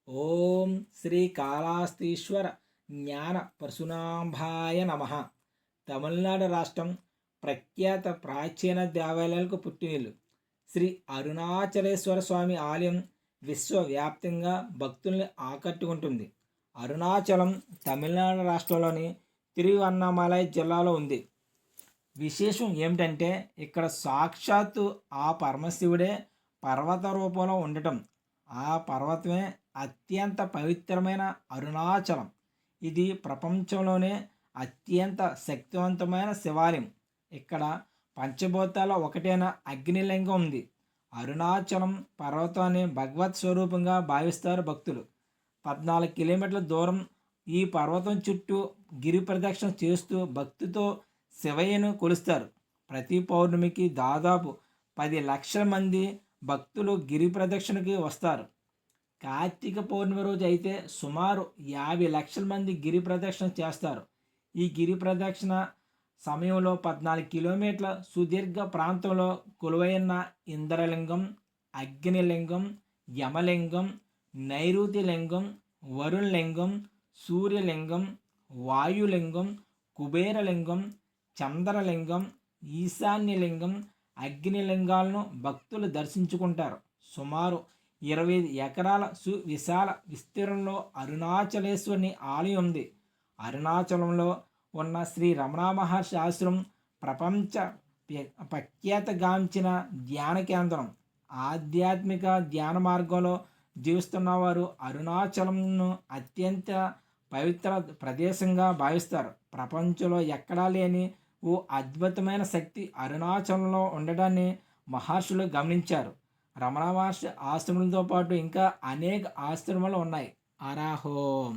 ఓం శ్రీ కాళహస్తీశ్వర జ్ఞాన పరశునాంబాయ నమ. తమిళనాడు రాష్ట్రం ప్రఖ్యాత ప్రాచీన దేవాలయాలకు పుట్టినిల్లు. శ్రీ అరుణాచలేశ్వర స్వామి ఆలయం విశ్వవ్యాప్తంగా భక్తుల్ని ఆకట్టుకుంటుంది. అరుణాచలం తమిళనాడు రాష్ట్రంలోని తిరువన్నామలై జిల్లాలో ఉంది. విశేషం ఏమిటంటే ఇక్కడ సాక్షాత్తు ఆ పరమశివుడే పర్వత రూపంలో ఉండటం. ఆ పర్వతమే అత్యంత పవిత్రమైన అరుణాచలం. ఇది ప్రపంచంలోనే అత్యంత శక్తివంతమైన శివాలయం. ఇక్కడ పంచభూతాల ఒకటైన అగ్నిలింగం ఉంది. అరుణాచలం పర్వతాన్ని భగవత్ స్వరూపంగా భావిస్తారు భక్తులు. 14 కిలోమీటర్ల దూరం ఈ పర్వతం చుట్టూ గిరి ప్రదక్షిణ చేస్తూ భక్తితో శివయ్యను కొలుస్తారు. ప్రతి పౌర్ణమికి దాదాపు 10 లక్షల మంది భక్తులు గిరి ప్రదక్షిణకి వస్తారు. కార్తీక పౌర్ణమి రోజు అయితే సుమారు 50 లక్షల మంది గిరి ప్రదక్షిణ చేస్తారు. ఈ గిరి ప్రదక్షిణ సమయంలో 14 కిలోమీటర్ల సుదీర్ఘ ప్రాంతంలో కొలువైన ఇంద్రలింగం, అగ్నిలింగం, యమలింగం, నైరుతిలింగం, వరుణలింగం, సూర్యలింగం, వాయులింగం, కుబేరలింగం, చంద్రలింగం, ఈశాన్యలింగం, అగ్నిలింగాలను భక్తులు దర్శించుకుంటారు. సుమారు 25 ఎకరాల సువిశాల విస్తీర్ణంలో అరుణాచలేశ్వరుని ఆలయం ఉంది. అరుణాచలంలో ఉన్న శ్రీ రమణ మహర్షి ఆశ్రమం ప్రపంచ ప్రఖ్యాతగాంచిన ధ్యాన కేంద్రం. ఆధ్యాత్మిక ధ్యాన మార్గంలో జీవిస్తున్న వారు అరుణాచలంను అత్యంత పవిత్ర ప్రదేశంగా భావిస్తారు. ప్రపంచంలో ఎక్కడా లేని ఓ అద్భుతమైన శక్తి అరుణాచలంలో ఉండడాన్ని మహర్షులు గమనించారు. రమణ మహర్షి ఆశ్రమంతో పాటు ఇంకా అనేక ఆశ్రమాలు ఉన్నాయి. అరాహోం.